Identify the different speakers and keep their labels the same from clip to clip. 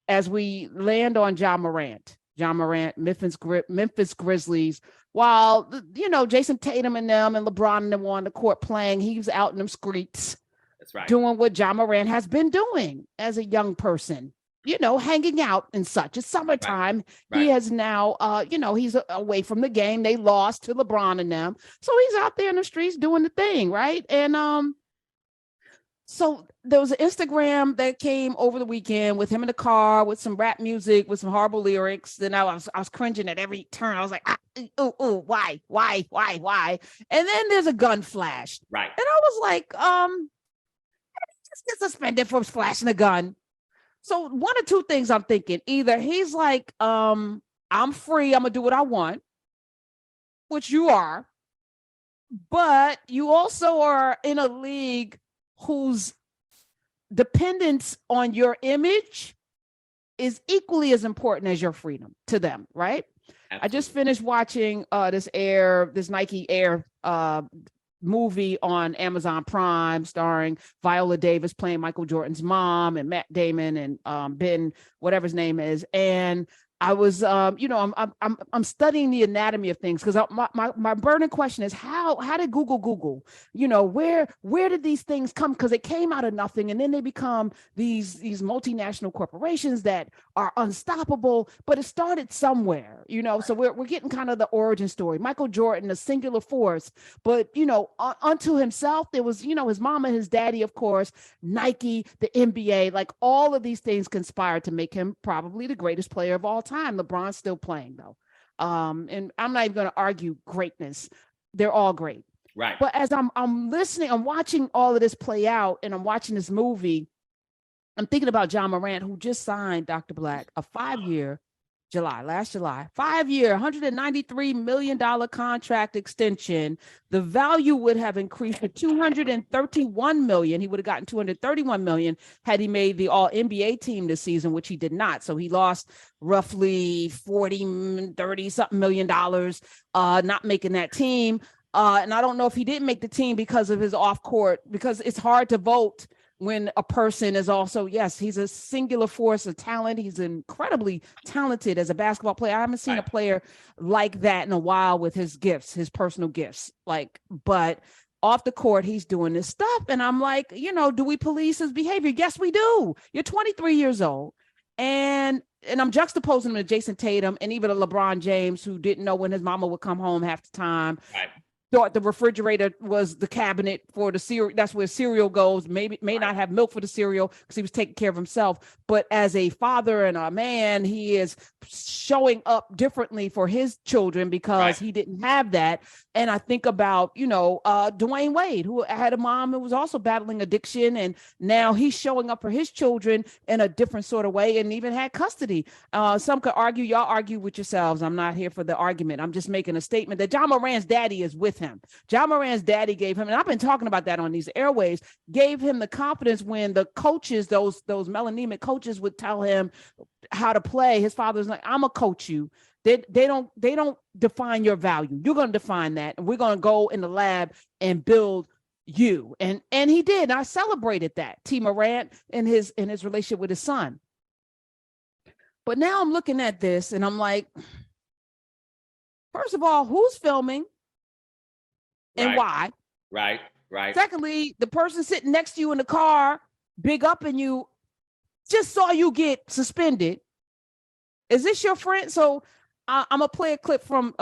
Speaker 1: as we land on John Morant, Memphis Grizzlies. While Jason Tatum and them and LeBron and them on the court playing, he was out in them streets.
Speaker 2: That's right.
Speaker 1: Doing what John Morant has been doing as a young person, hanging out and such. It's summertime.
Speaker 2: Right.
Speaker 1: He has now, he's away from the game. They lost to LeBron and them. So he's out there in the streets doing the thing, right? And so there was an Instagram that came over the weekend with him in the car with some rap music, with some horrible lyrics. Then I was cringing at every turn. I was like, why? And then there's a gun flash.
Speaker 2: Right.
Speaker 1: And I was like, just get suspended for flashing a gun. So one or two things I'm thinking. Either he's like, I'm free, I'm gonna do what I want, which you are, but you also are in a league whose dependence on your image is equally as important as your freedom to them, right? Absolutely. I just finished watching this Nike Air movie on Amazon Prime starring Viola Davis playing Michael Jordan's mom and Matt Damon and Ben, whatever his name is. And I was, I'm studying the anatomy of things because my burning question is how did Google, where did these things come? Because it came out of nothing, and then they become these multinational corporations that are unstoppable. But it started somewhere, So we're getting kind of the origin story. Michael Jordan, a singular force, but unto himself, there was his mom and his daddy, of course, Nike, the NBA, like all of these things conspired to make him probably the greatest player of all time. LeBron's still playing though. And I'm not even going to argue greatness. They're all great.
Speaker 2: Right.
Speaker 1: But as I'm listening, I'm watching all of this play out and I'm watching this movie, I'm thinking about John Morant, who just signed, Dr. Black, a 5-year, last July, 5-year, $193 million contract extension. The value would have increased to $231 million. He would have gotten $231 million had he made the All NBA team this season, which he did not. So he lost roughly 30 something million dollars, not making that team. And I don't know if he didn't make the team because of his off court, because it's hard to vote when a person is also, yes, he's a singular force of talent. He's incredibly talented as a basketball player. I haven't seen a player like that in a while with his gifts, his personal gifts. But off the court, he's doing this stuff. And I'm like, do we police his behavior? Yes, we do. You're 23 years old. And I'm juxtaposing him to Jason Tatum and even a LeBron James, who didn't know when his mama would come home half the time. Right. Thought the refrigerator was the cabinet for the cereal. That's where cereal goes. May not have milk for the cereal because he was taking care of himself. But as a father and a man, he is showing up differently for his children because he didn't have that. And I think about, Dwayne Wade, who had a mom who was also battling addiction. And now he's showing up for his children in a different sort of way and even had custody. Some could argue, y'all argue with yourselves. I'm not here for the argument. I'm just making a statement that John Morant's daddy is with him. John Morant's daddy gave him, and I've been talking about that on these airwaves, gave him the confidence when the coaches, those melanemic coaches would tell him how to play. His father's like, I'm gonna coach you. They don't define your value. You're gonna define that, and we're gonna go in the lab and build you. And he did. And I celebrated that. T. Morant in his relationship with his son. But now I'm looking at this and I'm like, first of all, who's filming? And why?
Speaker 2: Right.
Speaker 1: Secondly, the person sitting next to you in the car, big up in you, just saw you get suspended. Is this your friend? So I'm gonna play a clip from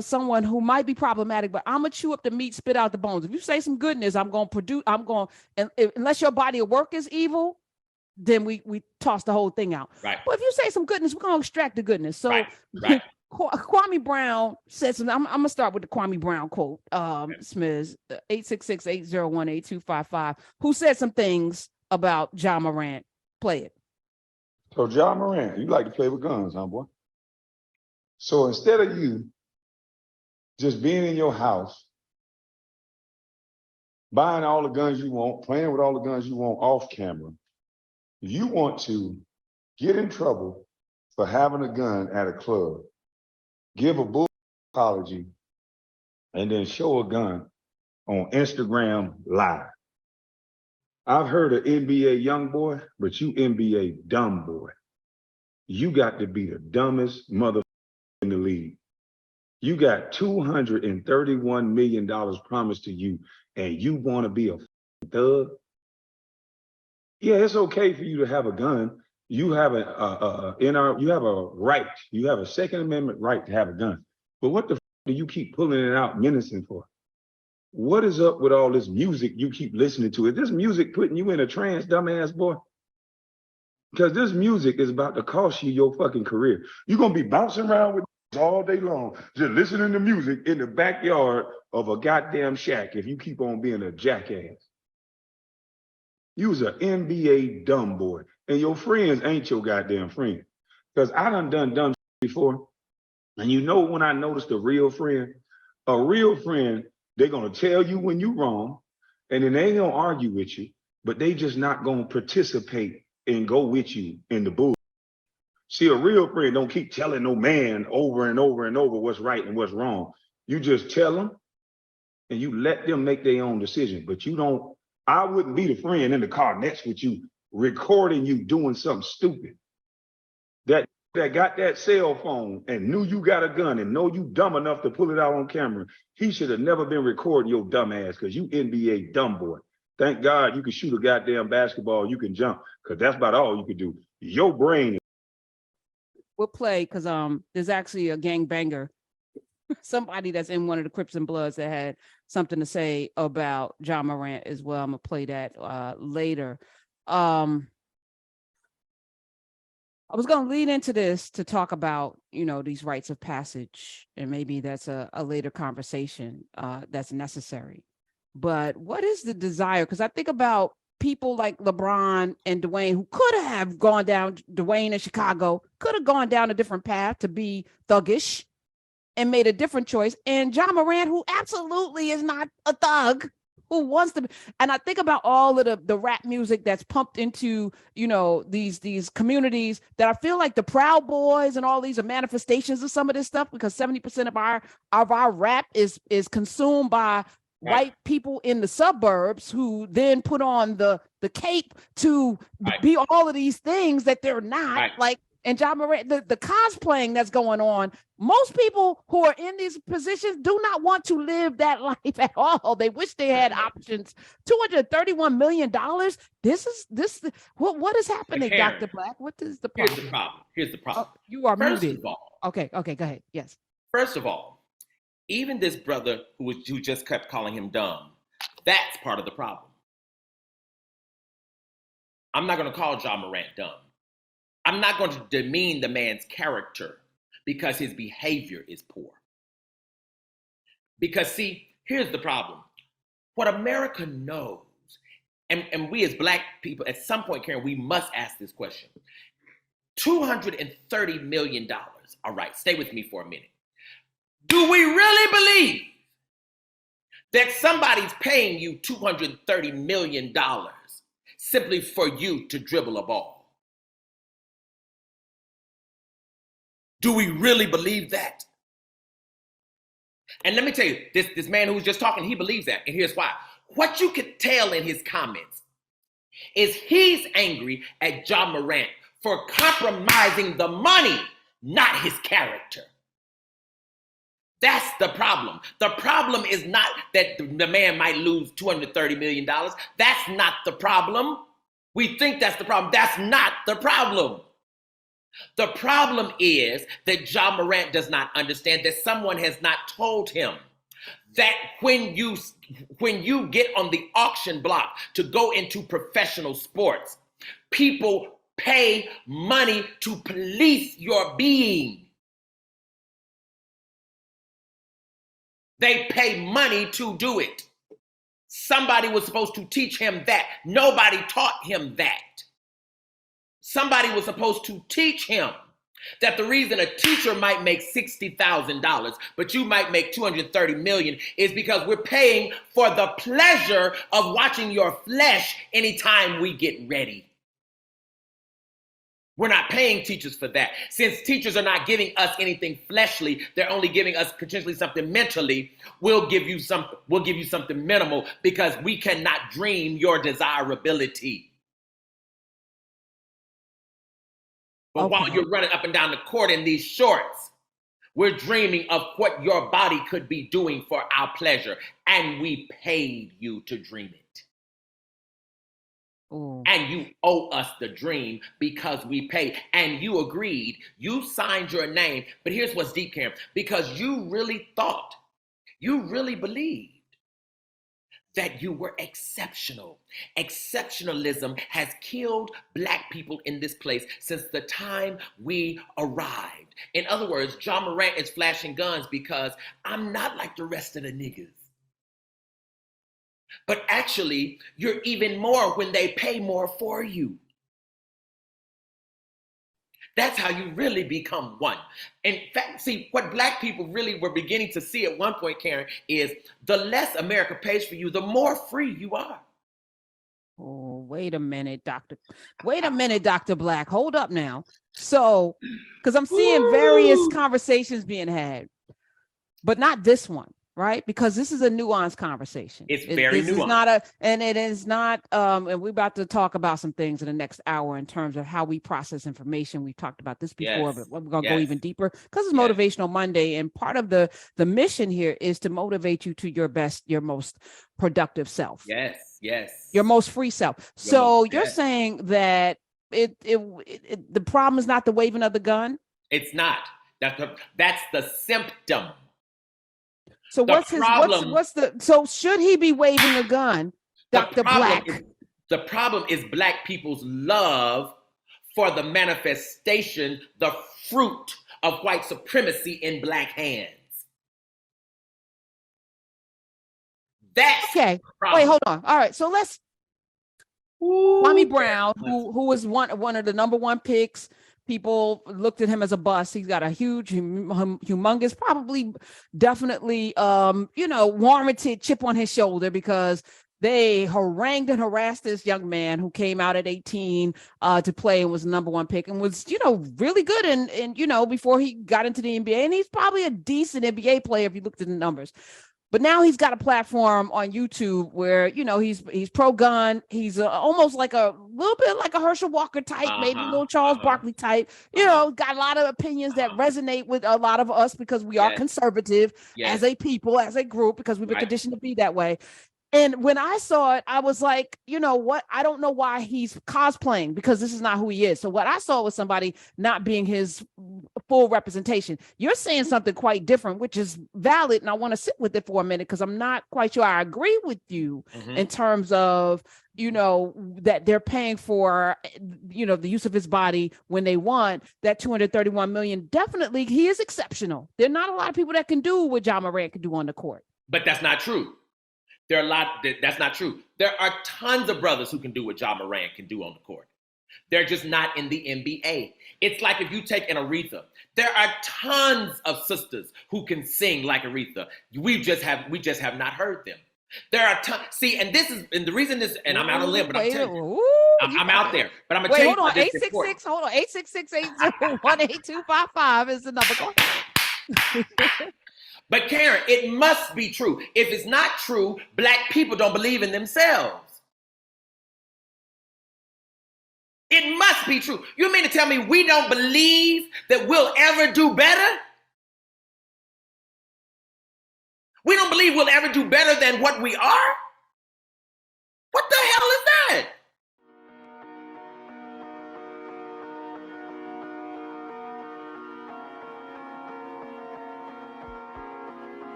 Speaker 1: someone who might be problematic, but I'm gonna chew up the meat, spit out the bones. If you say some goodness, unless your body of work is evil, then we toss the whole thing out. Right. But if you say some goodness, we're gonna extract the goodness. So right. Kwame Brown said something. I'm gonna start with the Kwame Brown quote. Smiz 866-801-8255, who said some things about John Morant. Play it.
Speaker 3: So John Morant, you like to play with guns, huh, boy? So instead of you just being in your house, buying all the guns you want, playing with all the guns you want off camera, you want to get in trouble for having a gun at a club, give a bull apology, and then show a gun on Instagram Live. I've heard of NBA young boy, but you NBA dumb boy. you got to be the dumbest mother in the league. You got $231 million promised to you, and you want to be a thug? Yeah, it's okay for you to have a gun. You have you have a right. You have a Second Amendment right to have a gun. But what the do you keep pulling it out menacing for? What is up with all this music you keep listening to? Is this music putting you in a trance, dumbass boy? Because this music is about to cost you your fucking career. You're gonna be bouncing around with all day long, just listening to music in the backyard of a goddamn shack if you keep on being a jackass. You's an NBA dumb boy, and your friends ain't your goddamn friend. Because I done dumb before, and you know when I noticed a real friend, they're gonna tell you when you wrong, and then they ain't gonna argue with you, but they just not gonna participate and go with you in the bull. See, a real friend don't keep telling no man over and over and over what's right and what's wrong. You just tell them and you let them make their own decision. But you don't, I wouldn't be the friend in the car next with you, recording you doing something stupid. That got that cell phone and knew you got a gun and know you dumb enough to pull it out on camera. He should have never been recording your dumb ass because you NBA dumb boy. Thank God you can shoot a goddamn basketball, you can jump, because that's about all you can do. Your brain is.
Speaker 1: We'll play because there's actually a gangbanger, somebody that's in one of the Crips and Bloods that had something to say about Ja Morant as well. I'm gonna play that later. I was gonna lead into this to talk about, these rites of passage, and maybe that's a later conversation that's necessary. But what is the desire? Because I think about people like LeBron and Dwayne, who could have gone down, Dwayne in Chicago, could have gone down a different path to be thuggish and made a different choice. And Ja Morant, who absolutely is not a thug, who wants to be. And I think about all of the rap music that's pumped into, these communities that I feel like the Proud Boys and all these are manifestations of some of this stuff, because 70% of our rap is consumed by white people in the suburbs who then put on the cape to be all of these things that they're not. Like, and Ja Morant, the cosplaying that's going on, most people who are in these positions do not want to live that life at all. They wish they had options. $231 million. What is happening, Dr. Black? What is the problem?
Speaker 2: Here's the problem.
Speaker 1: Oh, you are
Speaker 2: First
Speaker 1: muted.
Speaker 2: of all,
Speaker 1: okay, go ahead. Yes.
Speaker 2: First of all, even this brother who just kept calling him dumb, that's part of the problem. I'm not going to call Ja Morant dumb. I'm not going to demean the man's character because his behavior is poor. Because, see, here's the problem. What America knows, and we as Black people, at some point, Karen, we must ask this question. $230 million. All right, stay with me for a minute. Do we really believe that somebody's paying you $230 million simply for you to dribble a ball? Do we really believe that? And let me tell you, this man who was just talking, he believes that. And here's why. What you could tell in his comments is he's angry at Ja Morant for compromising the money, not his character. That's the problem. The problem is not that the man might lose $230 million. That's not the problem. We think that's the problem. That's not the problem. The problem is that Ja Morant does not understand that someone has not told him that when you get on the auction block to go into professional sports, people pay money to police your being. They pay money to do it. Somebody was supposed to teach him that. Nobody taught him that. Somebody was supposed to teach him that the reason a teacher might make $60,000, but you might make $230 million is because we're paying for the pleasure of watching your flesh anytime we get ready. We're not paying teachers for that. Since teachers are not giving us anything fleshly, they're only giving us potentially something mentally. We'll give you something minimal because we cannot dream your desirability. But while you're running up and down the court in these shorts, we're dreaming of what your body could be doing for our pleasure. And we paid you to dream it.
Speaker 1: Ooh.
Speaker 2: And you owe us the dream because we paid. And you agreed. You signed your name. But here's what's deep, Karen. Because you really thought, you really believed that you were exceptional. Exceptionalism has killed Black people in this place since the time we arrived. In other words, John Morant is flashing guns because I'm not like the rest of the niggas. But actually, you're even more when they pay more for you. That's how you really become one. In fact, see, what Black people really were beginning to see at one point, Karen, is the less America pays for you, the more free you are.
Speaker 1: Oh, wait a minute, Doctor. Wait a minute, Dr. Black. Hold up now. So, because I'm seeing various conversations being had, but not this one. Right, because this is a nuanced conversation.
Speaker 2: It's very nuanced.
Speaker 1: Is not and it is not. And we're about to talk about some things in the next hour in terms of how we process information. We've talked about this before, but we're going to go even deeper because it's Motivational Monday, and part of the mission here is to motivate you to your best, your most productive self.
Speaker 2: Yes.
Speaker 1: Your most free self. So you're saying that the problem is not the waving of the gun.
Speaker 2: It's not. That's the symptom.
Speaker 1: So so should he be waving a gun, Dr. Black?
Speaker 2: The problem is Black people's love for the manifestation, the fruit of white supremacy in Black hands. That's
Speaker 1: okay. Wait, hold on. All right, so let's. Kwame Brown, who was one of the number one picks. People looked at him as a bust. He's got a huge, humongous, probably, definitely, warranted chip on his shoulder because they harangued and harassed this young man who came out at 18 to play and was the number one pick and was, really good and before he got into the NBA. And he's probably a decent NBA player if you looked at the numbers. But now he's got a platform on YouTube where, he's pro-gun. He's almost like a little bit like a Herschel Walker type, maybe a little Charles Barkley type, got a lot of opinions that resonate with a lot of us because we are conservative as a people, as a group, because we've been conditioned to be that way. And when I saw it, I was like, you know what? I don't know why he's cosplaying because this is not who he is. So what I saw was somebody not being his full representation. You're saying something quite different, which is valid. And I want to sit with it for a minute because I'm not quite sure I agree with you in terms of, that they're paying for, the use of his body when they want that 231 million. Definitely, he is exceptional. There are not a lot of people that can do what John Morant can do on the court.
Speaker 2: But that's not true. That's not true. There are tons of brothers who can do what John Morant can do on the court. They're just not in the NBA. It's like if you take an Aretha. There are tons of sisters who can sing like Aretha. We just have not heard them. There are tons. See, and the reason this, and I'm out of limb, but I'm telling you, I'm out there. But I'm gonna tell you.
Speaker 1: Hold on, 866. Hold on, 866-801-8255 is the number. Go ahead.
Speaker 2: But Karen, it must be true. If it's not true, Black people don't believe in themselves. It must be true. You mean to tell me we don't believe that we'll ever do better? We don't believe we'll ever do better than what we are? What the hell